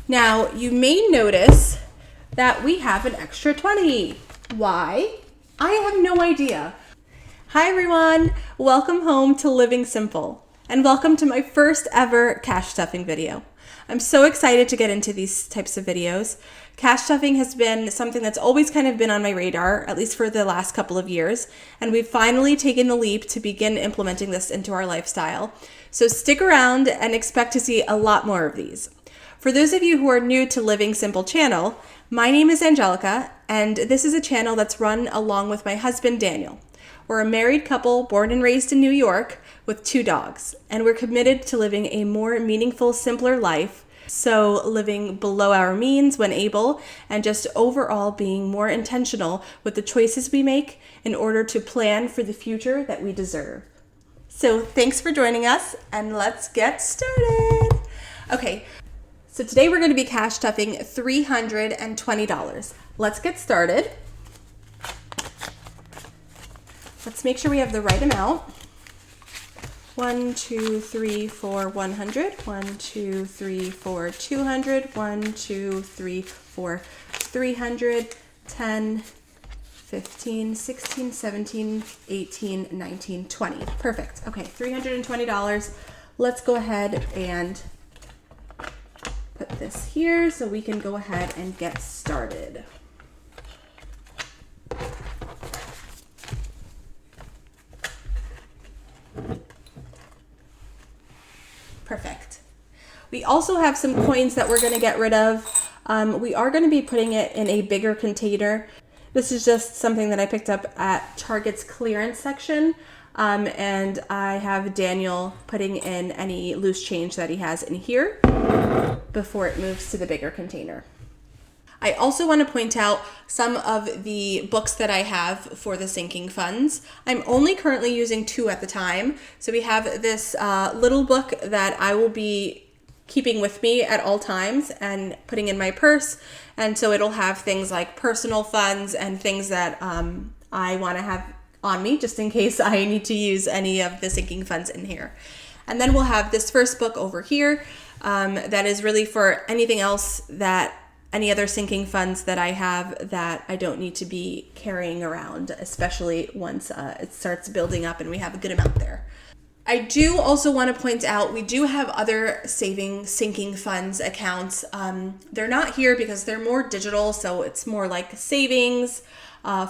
Now, you may notice that we have an extra 20. Why? I have no idea. Hi everyone, welcome home to Living Simple, and welcome to my first ever cash stuffing video. I'm so excited to get into these types of videos. Cash stuffing has been something that's always kind of been on my radar, at least for the last couple of years, and we've finally taken the leap to begin implementing this into our lifestyle. So stick around and expect to see a lot more of these. For those of you who are new to Living Simple channel, my name is Angelica, and this is a channel that's run along with my husband Daniel. We're a married couple born and raised in New York with 2 dogs, and we're committed to living a more meaningful, simpler life. So living below our means when able, and just overall being more intentional with the choices we make in order to plan for the future that we deserve. So thanks for joining us, and let's get started. Okay, so today we're going to be cash stuffing $320. Let's get started. Let's make sure we have the right amount. 1, 2, 3, 4, 100. 1, 2, 3, 4, 200. 1, 2, 3, 4, 300. 10, 15, 16, 17, 18, 19, 20. Perfect. Okay, $320. Let's go ahead and put this here so we can go ahead and get started. Perfect. We also have some coins that we're going to get rid of. We are going to be putting it in a bigger container. This is just something that I picked up at Target's clearance section. And I have Daniel putting in any loose change that he has in here before it moves to the bigger container. I also want to point out some of the books that I have for the sinking funds. I'm only currently using 2 at the time. So we have this little book that I will be keeping with me at all times and putting in my purse. And so it'll have things like personal funds and things that I want to have on me just in case I need to use any of the sinking funds in here. And then we'll have this first book over here that is really for anything else any other sinking funds that I have that I don't need to be carrying around, especially once it starts building up and we have a good amount there. I do also want to point out we do have other sinking funds accounts. They're not here because they're more digital, so it's more like savings.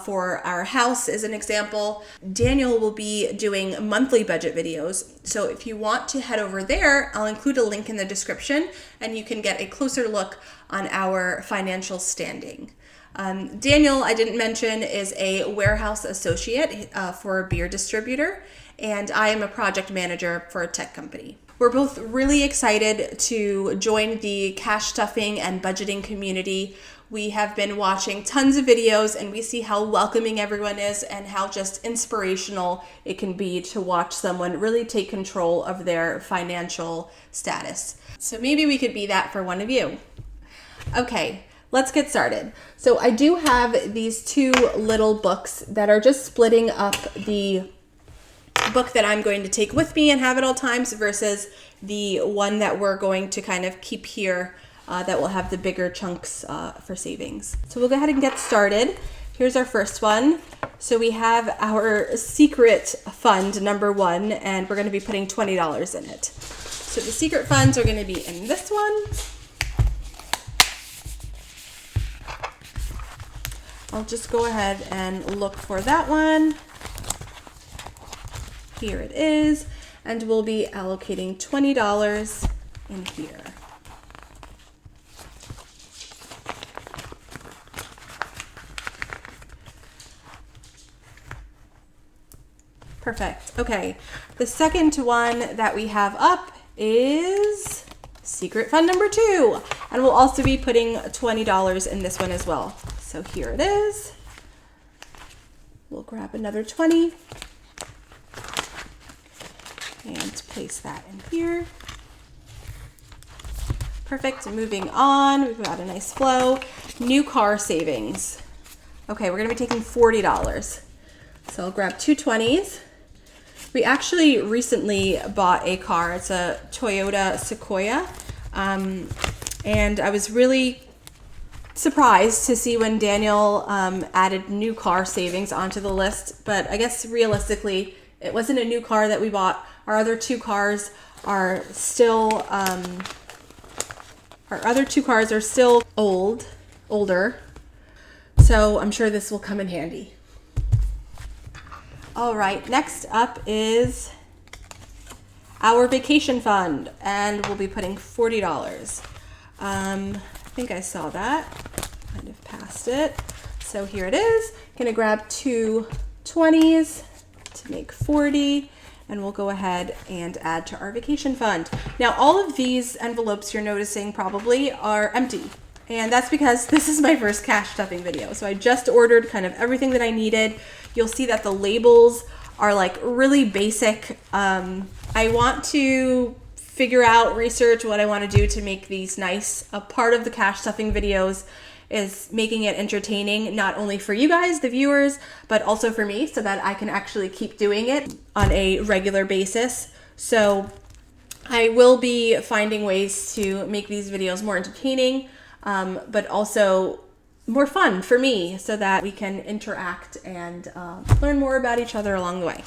For our house, as an example, Daniel will be doing monthly budget videos. So if you want to head over there, I'll include a link in the description and you can get a closer look on our financial standing. Daniel, I didn't mention, is a warehouse associate for a beer distributor, and I am a project manager for a tech company. We're both really excited to join the cash stuffing and budgeting community. We have been watching tons of videos and we see how welcoming everyone is and how just inspirational it can be to watch someone really take control of their financial status. So maybe we could be that for one of you. Okay, let's get started. So I do have these 2 little books that are just splitting up the book that I'm going to take with me and have at all times versus the one that we're going to kind of keep here that will have the bigger chunks for savings. So we'll go ahead and get started. Here's our first one. So we have our secret fund number 1, and we're going to be putting $20 in it. So the secret funds are going to be in this one. I'll just go ahead and look for that one. Here it is, and we'll be allocating $20 in here. Perfect. Okay, the second one that we have up is secret fund number 2, and we'll also be putting $20 in this one as well. So here it is. We'll grab another 20 and place that in here. Perfect. Moving on, we've got a nice flow. New car savings. Okay, we're gonna be taking $40. So I'll grab 2 20s. We actually recently bought a car. It's a Toyota Sequoia. And I was really surprised to see when Daniel added new car savings onto the list, but I guess realistically, it wasn't a new car that we bought. Our other two cars are still older, so I'm sure this will come in handy. All right, next up is our vacation fund, and we'll be putting $40. I think I saw that, kind of past it. So here it is. Gonna grab two 20s to make 40, and we'll go ahead and add to our vacation fund. Now, all of these envelopes you're noticing probably are empty, and that's because this is my first cash stuffing video. So I just ordered kind of everything that I needed. You'll see that the labels are like really basic. I want to figure out, research what I want to do to make these nice. A part of the cash stuffing videos is making it entertaining, not only for you guys, the viewers, but also for me, so that I can actually keep doing it on a regular basis. So I will be finding ways to make these videos more entertaining, but also more fun for me, so that we can interact and learn more about each other along the way.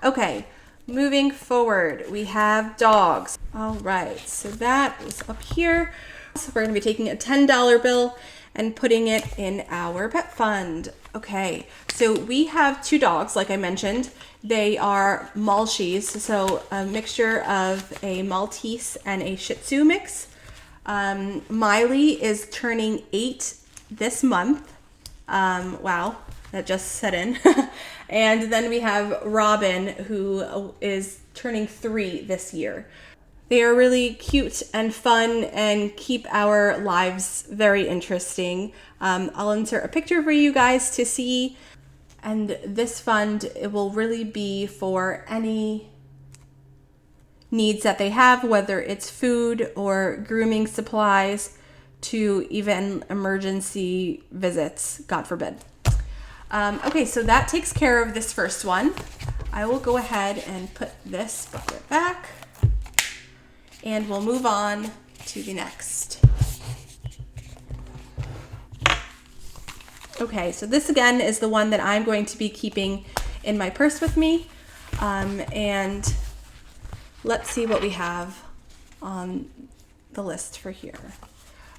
Okay. Moving forward, we have dogs. All right, so that is up here. So we're gonna be taking a $10 bill and putting it in our pet fund. Okay, so we have two dogs, like I mentioned. They are Maltese, so a mixture of a Maltese and a Shih Tzu mix. Miley is turning 8 this month. Wow, that just set in. And then we have Robin, who is turning 3 this year. They are really cute and fun and keep our lives very interesting. I'll insert a picture for you guys to see. And this fund, it will really be for any needs that they have, whether it's food or grooming supplies, to even emergency visits, God forbid. Okay, so that takes care of this first one. I will go ahead and put this bucket back, and we'll move on to the next. Okay, so this again is the one that I'm going to be keeping in my purse with me. And let's see what we have on the list for here.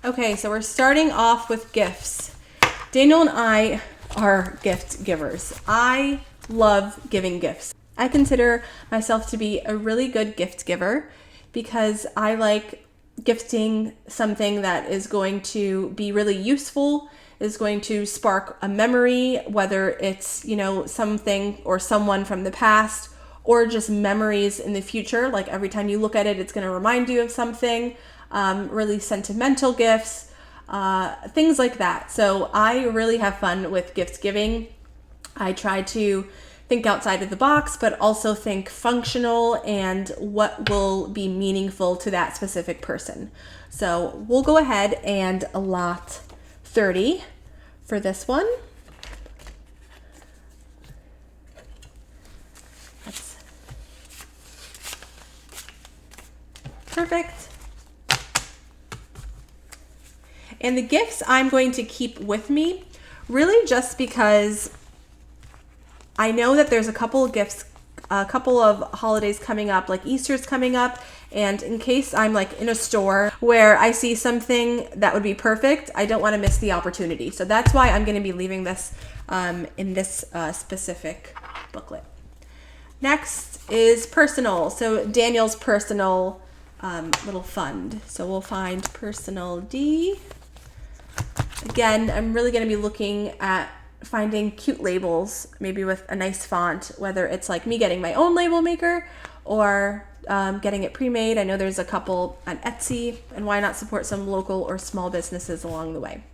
Okay, so we're starting off with gifts. Daniel and I are gift givers. I love giving gifts. I consider myself to be a really good gift giver because I like gifting something that is going to be really useful, is going to spark a memory, whether it's, you know, something or someone from the past, or just memories in the future. Like every time you look at it, it's going to remind you of something. Really sentimental gifts. Things like that. So I really have fun with gift giving. I try to think outside of the box, but also think functional and what will be meaningful to that specific person. So we'll go ahead and allot 30 for this one. That's perfect. And the gifts I'm going to keep with me, really just because I know that there's a couple of gifts, a couple of holidays coming up, like Easter's coming up, and in case I'm like in a store where I see something that would be perfect, I don't want to miss the opportunity. So that's why I'm going to be leaving this in this specific booklet. Next is personal. So Daniel's personal little fund. So we'll find personal D. Again, I'm really going to be looking at finding cute labels, maybe with a nice font, whether it's like me getting my own label maker or getting it pre-made. I know there's a couple on Etsy, and why not support some local or small businesses along the way.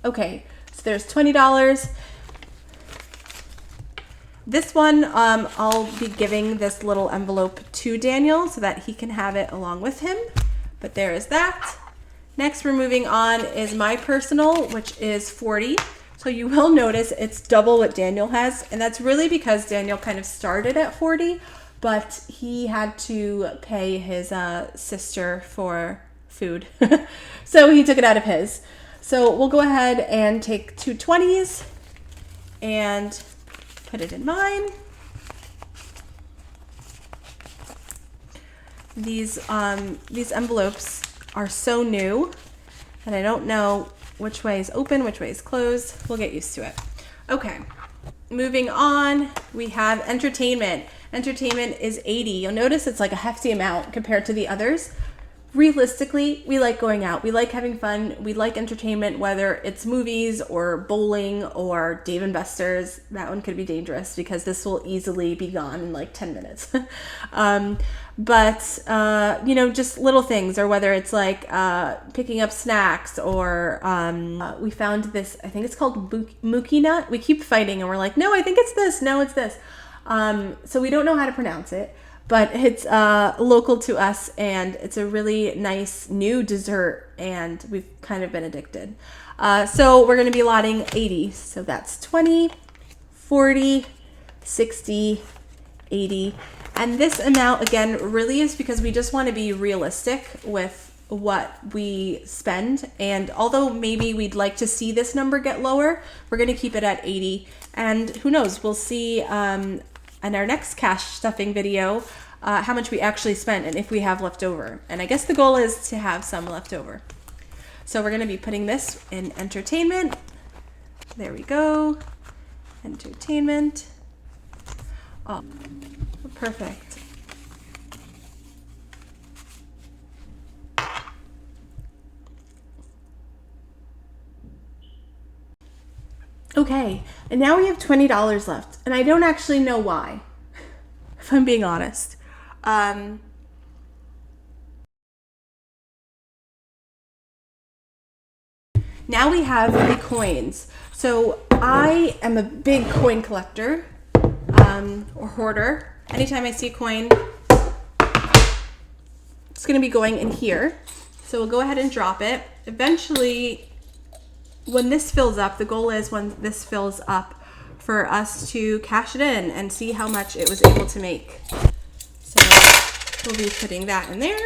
Okay, so there's $20. This one, I'll be giving this little envelope to Daniel so that he can have it along with him, but there is that. Next, we're moving on is my personal, which is 40. So you will notice it's double what Daniel has, and that's really because Daniel kind of started at 40, but he had to pay his sister for food. So he took it out of his. So we'll go ahead and take 2 20s and put it in mine. These envelopes are so new and I don't know which way is open, which way is closed. We'll get used to it. Okay, moving on, we have entertainment. Entertainment is 80. You'll notice it's like a hefty amount compared to the others. Realistically, we like going out. We like having fun. We like entertainment, whether it's movies or bowling or Dave and Buster's. That one could be dangerous because this will easily be gone in like 10 minutes. But you know, just little things, or whether it's like picking up snacks, or we found this, I think it's called Mookie nut. We keep fighting and we're like, no, I think it's this. No, it's this. So we don't know how to pronounce it. But it's local to us, and it's a really nice new dessert, and we've kind of been addicted. So we're going to be allotting 80. So that's 20, 40, 60, 80. And this amount, again, really is because we just want to be realistic with what we spend. And although maybe we'd like to see this number get lower, we're going to keep it at 80. And who knows, we'll see in our next cash stuffing video how much we actually spent and if we have left over. And I guess the goal is to have some left over. So we're going to be putting this in entertainment. There we go. Entertainment. Oh, perfect. Okay, and now we have $20 left, and I don't actually know why, if I'm being honest. Now we have the coins. So I am a big coin collector or hoarder. Anytime I see a coin, it's going to be going in here. So we'll go ahead and drop it. Eventually, when this fills up, the goal is when this fills up for us to cash it in and see how much it was able to make. So we'll be putting that in there.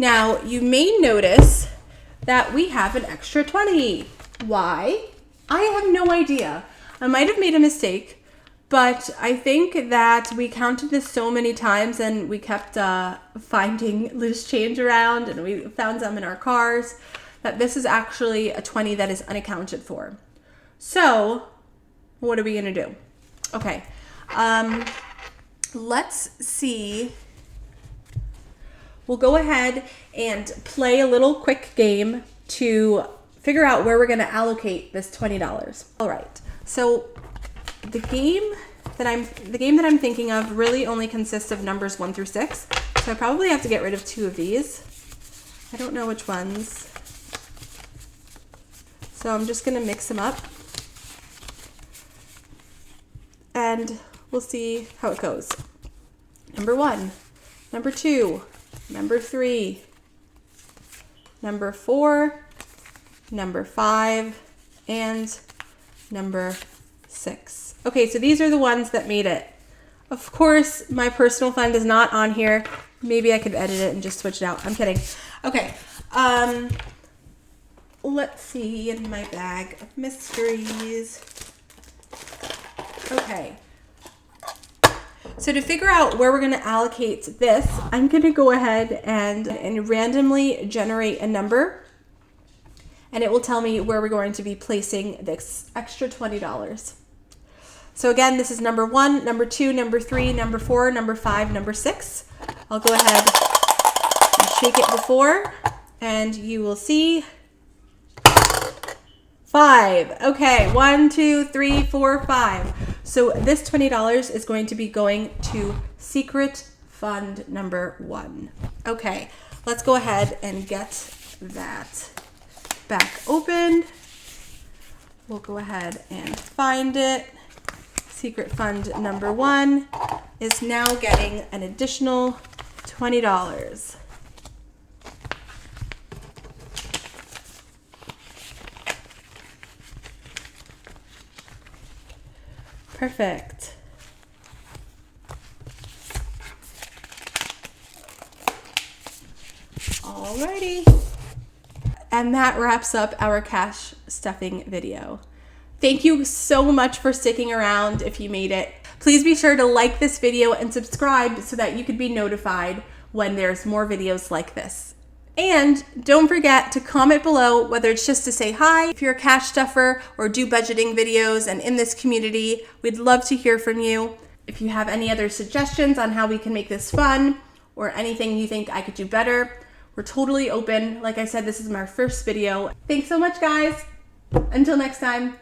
Now, you may notice that we have an extra 20. Why? I have no idea. I might have made a mistake, but I think that we counted this so many times and we kept finding loose change around, and we found some in our cars, that this is actually a 20 that is unaccounted for. So what are we gonna do? Okay, let's see. We'll go ahead and play a little quick game to figure out where we're going to allocate this $20. All right. So the game that I'm thinking of really only consists of numbers 1 through 6. So I probably have to get rid of 2 of these. I don't know which ones. So I'm just going to mix them up. And we'll see how it goes. Number 1, number 2, number 3, number 4, number 5, and number 6. Okay, so these are the ones that made it. Of course, my personal fund is not on here. Maybe I could edit it and just switch it out. I'm kidding. Okay, let's see in my bag of mysteries. Okay. So to figure out where we're going to allocate this, I'm going to go ahead and randomly generate a number, and it will tell me where we're going to be placing this extra $20. So again, this is number 1, number 2, number 3, number 4, number 5, number 6. I'll go ahead and shake it before, and you will see 5. Okay, 1, 2, 3, 4, 5. So this $20 is going to be going to secret fund number 1. Okay, let's go ahead and get that back open. We'll go ahead and find it. Secret fund number 1 is now getting an additional $20. Perfect. Alrighty. And that wraps up our cash stuffing video. Thank you so much for sticking around if you made it. Please be sure to like this video and subscribe so that you could be notified when there's more videos like this. And don't forget to comment below, whether it's just to say hi, if you're a cash stuffer or do budgeting videos and in this community, we'd love to hear from you. If you have any other suggestions on how we can make this fun or anything you think I could do better, we're totally open. Like I said, this is my first video. Thanks so much, guys. Until next time.